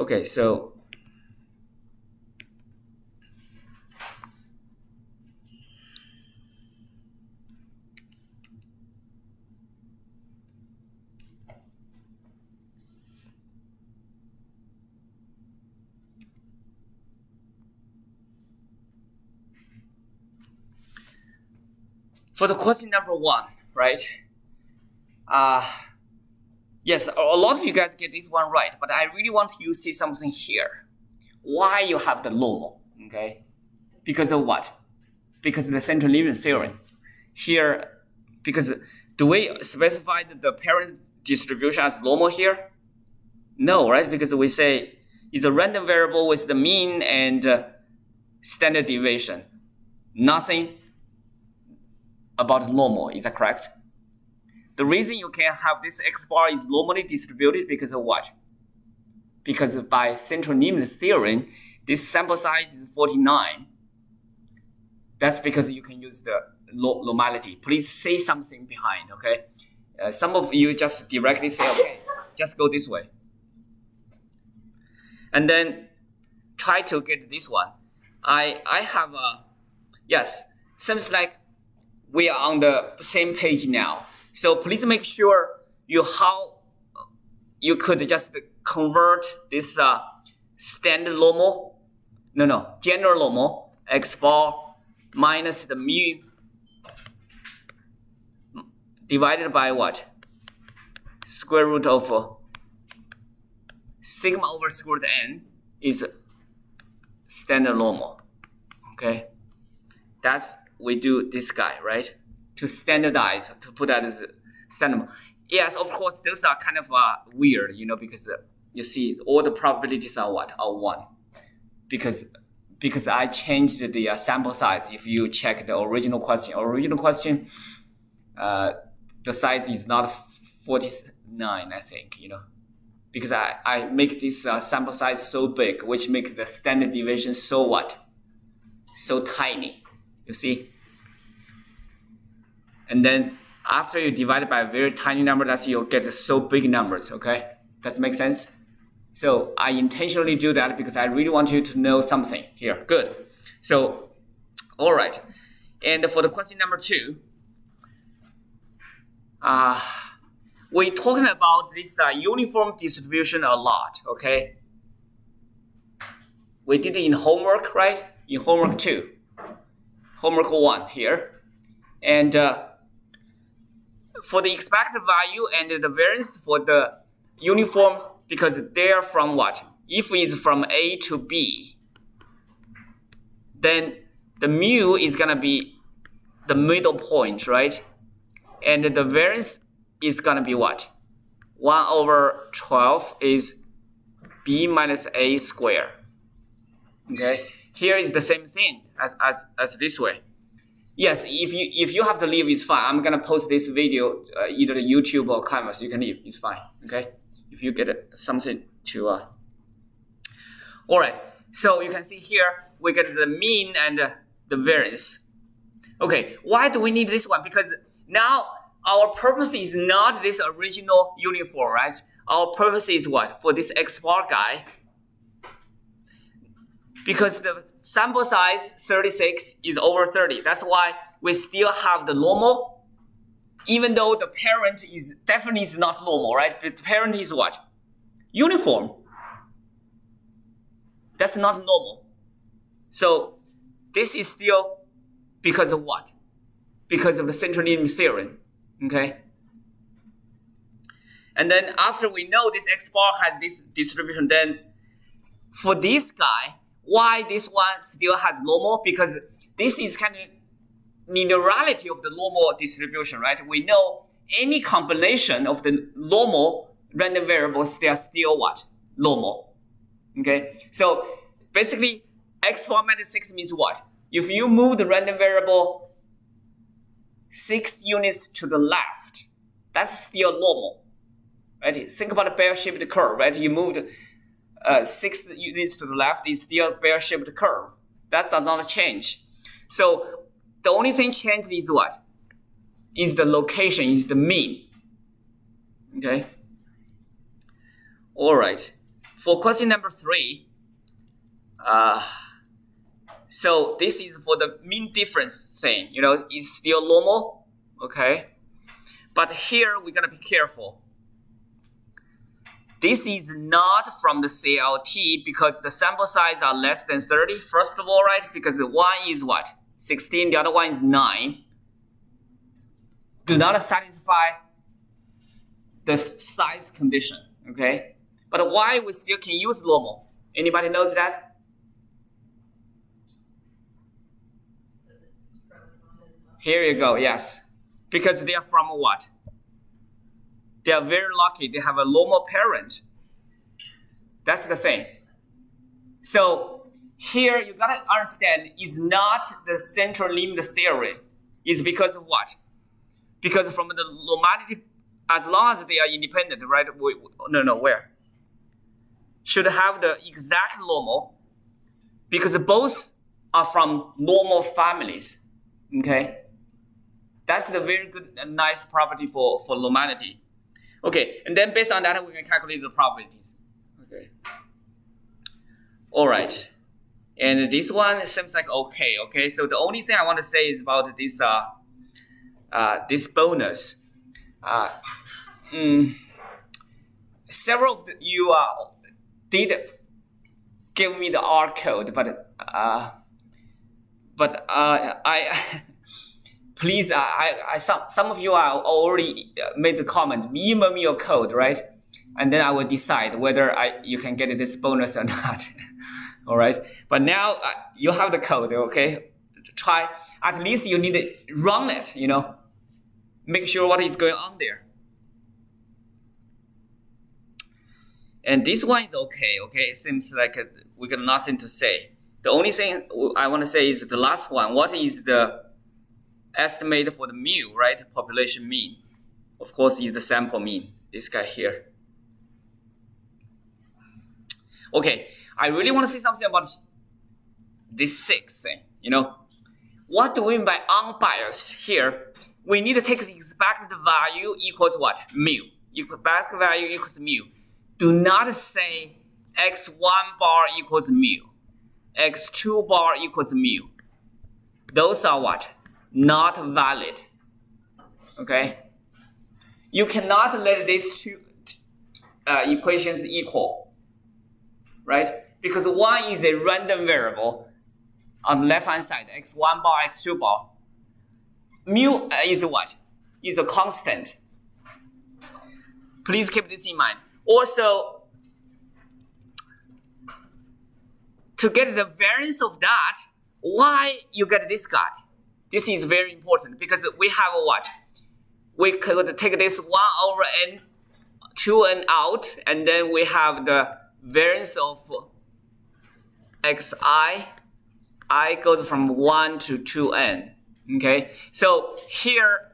Okay, so for the question number 1, right? Yes, a lot of you guys get this one right, but I really want you to see something here. Why you have the normal, okay? Because of what? Because of the central limit theorem. Here, because do we specify the parent distribution as normal here? No, right? Because we say it's a random variable with the mean and standard deviation. Nothing about normal, is that correct? The reason you can have this x bar is normally distributed because of what? Because by central limit theorem, this sample size is 49. That's because you can use the normality. Please say something behind, okay? Some of you just directly say, okay, just go this way. And then try to get this one. I have yes, seems like we are on the same page now. So please make sure how you could just convert this standard normal, general normal, x bar minus the mu divided by what? Square root of sigma over square root n is standard normal. Okay, that's we do this guy, right? To standardize, to put that as standard. Yes, of course, those are kind of weird, because you see all the probabilities are what? Are 1. Because I changed the sample size. If you check the original question, the size is not 49, I think, because I make this sample size so big, which makes the standard deviation so what? So tiny, you see? And then after you divide it by a very tiny number, that's you'll get so big numbers, okay? Does it make sense? So I intentionally do that because I really want you to know something here. Good. So, all right. And for the question number 2, we're talking about this uniform distribution a lot, okay? We did it in homework, right? In homework 2. Homework 1 here. And for the expected value and the variance for the uniform, because they're from what? If it's from A to B, then the mu is going to be the middle point, right? And the variance is going to be what? 1 over 12 is B minus A squared. Okay? Here is the same thing as this way. Yes, if you have to leave, it's fine. I'm gonna post this video either YouTube or Canvas. You can leave, it's fine. Okay, if you get something to. All right. So you can see here we get the mean and the variance. Okay, why do we need this one? Because now our purpose is not this original uniform, right? Our purpose is what? For this x bar guy. Because the sample size 36 is over 30. That's why we still have the normal, even though the parent is definitely is not normal, right? But the parent is what? Uniform. That's not normal. So this is still because of what? Because of the central limit theorem, okay? And then after we know this x bar has this distribution, then for this guy, why this one still has normal? Because this is kind of linearity of the normal distribution, right? We know any combination of the normal random variables, they are still what? Normal. Okay? So basically, x bar minus 6 means what? If you move the random variable 6 units to the left, that's still normal. Right? Think about a bear-shaped curve, right? You moved 6 units to the left is still bear-shaped curve. That does not change. So the only thing changed is what? Is the location, is the mean. Okay? All right. For question number 3, so this is for the mean difference thing, is still normal, okay? But here we gotta be careful. This is not from the CLT because the sample size are less than 30, first of all, right? Because the one is what? 16, the other one is 9. Do not satisfy the size condition, okay? But why we still can use normal? Anybody knows that? Here you go, yes. Because they are from what? They are very lucky. They have a normal parent. That's the thing. So here you gotta understand is not the central limit theory. Is because of what? Because from the normality, as long as they are independent, right? Where? Should have the exact normal because both are from normal families. Okay? That's the very good and nice property for normality. Okay, and then based on that, we can calculate the probabilities. Okay. All right. And this one seems like okay. Okay, so the only thing I want to say is about this this bonus. Several of you did give me the R code, but I. Please, some of you are already made the comment. Email me your code, right? And then I will decide whether you can get this bonus or not. All right. But now you have the code, okay? Try. At least you need to run it. Make sure what is going on there. And this one is okay. Okay, it seems like we got nothing to say. The only thing I want to say is the last one. What is the estimate for the mu, right? Population mean. Of course, is the sample mean. This guy here. Okay, I really want to say something about this 6 thing. What do we mean by unbiased here? We need to take the expected value equals what? Mu. Expected value equals mu. Do not say x1 bar equals mu. x2 bar equals mu. Those are what? Not valid. Okay? You cannot let these two equations equal, right? Because one is a random variable on the left hand side, x1 bar, x2 bar. Mu is what? Is a constant. Please keep this in mind. Also, to get the variance of that, why you get this guy? This is very important because we have what? We could take this 1 over n, 2n out, and then we have the variance of xi. I goes from 1 to 2n. Okay, so here,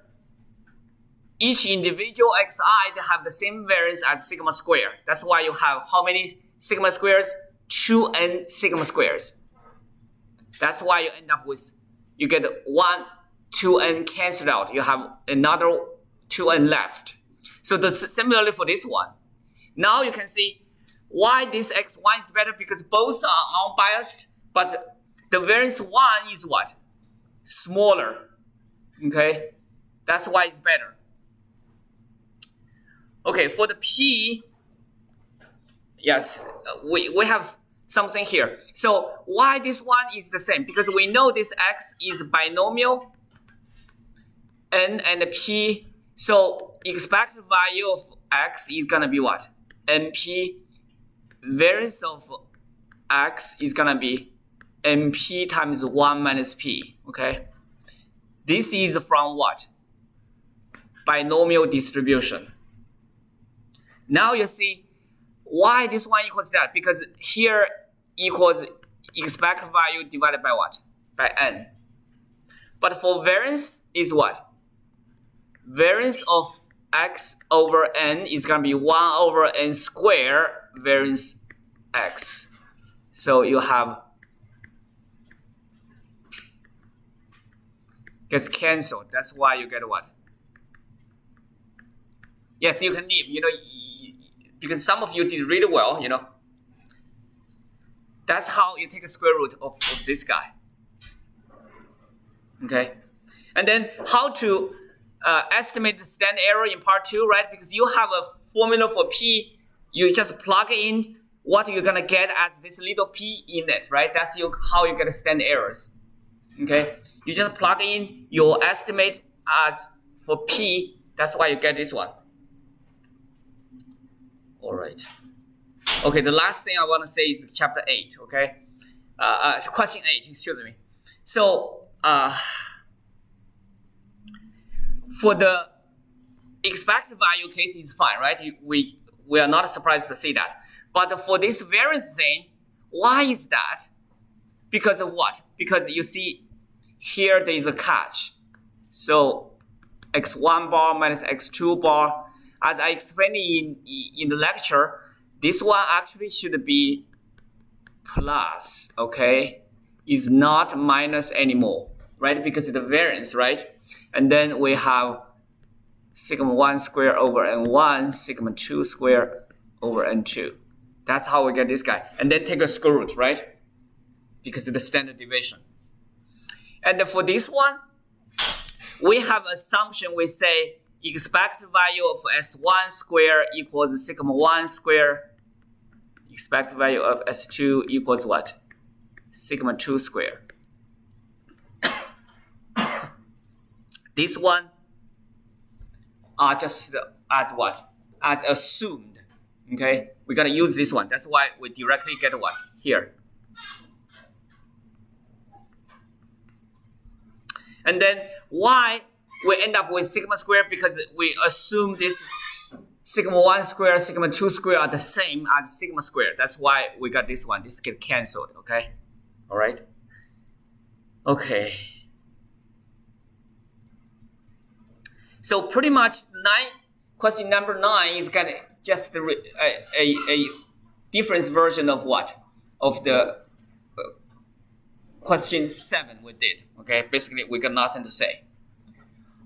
each individual xi they have the same variance as sigma square. That's why you have how many sigma squares? 2n sigma squares. That's why you end up with, you get 1, 2n canceled out. You have another 2n left. So similarly for this one. Now you can see why this x1 is better because both are unbiased, but the variance 1 is what? Smaller. Okay? That's why it's better. Okay, for the p, yes, we have something here. So why this one is the same? Because we know this x is binomial, n and p. So expected value of x is gonna be what? np. Variance of x is gonna be np times 1 minus p. Okay? This is from what? Binomial distribution. Now you see why this one equals that, because here equals expected value divided by what? By n. But for variance is what? Variance of x over n is going to be 1 over n squared variance x. So you have gets cancelled. That's why you get what? Yes, you can leave, because some of you did really well, That's how you take a square root of this guy. Okay, and then how to estimate the standard error in part 2, right? Because you have a formula for p, you just plug in what you're gonna get as this little p in it, right? That's how you get standard errors. Okay, you just plug in your estimate as for p. That's why you get this one. All right. Okay, the last thing I want to say is chapter 8. Okay, question 8. Excuse me. So for the expected value case is fine, right? We are not surprised to see that. But for this variance thing, why is that? Because of what? Because you see here there is a catch. So x1 bar minus x2 bar. As I explained in the lecture, this one actually should be plus, okay? Is not minus anymore, right? Because it's the variance, right? And then we have sigma 1 squared over n1, sigma 2 squared over n2. That's how we get this guy. And then take a square root, right? Because of the standard deviation. And for this one, we have assumption. We say expected value of s1 squared equals sigma 1 squared. Expected value of s2 equals what? Sigma 2 squared. This one are just as what? As assumed. Okay? We gotta use this one. That's why we directly get what? Here. And then why we end up with sigma squared? Because we assume this sigma 1 squared, sigma 2 squared are the same as sigma squared. That's why we got this one. This get canceled, okay? All right? Okay. So pretty much question number 9 is got just a different version of what? Of the question 7 we did, okay? Basically, we got nothing to say.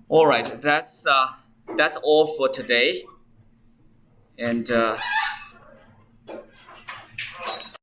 All right, that's all for today. And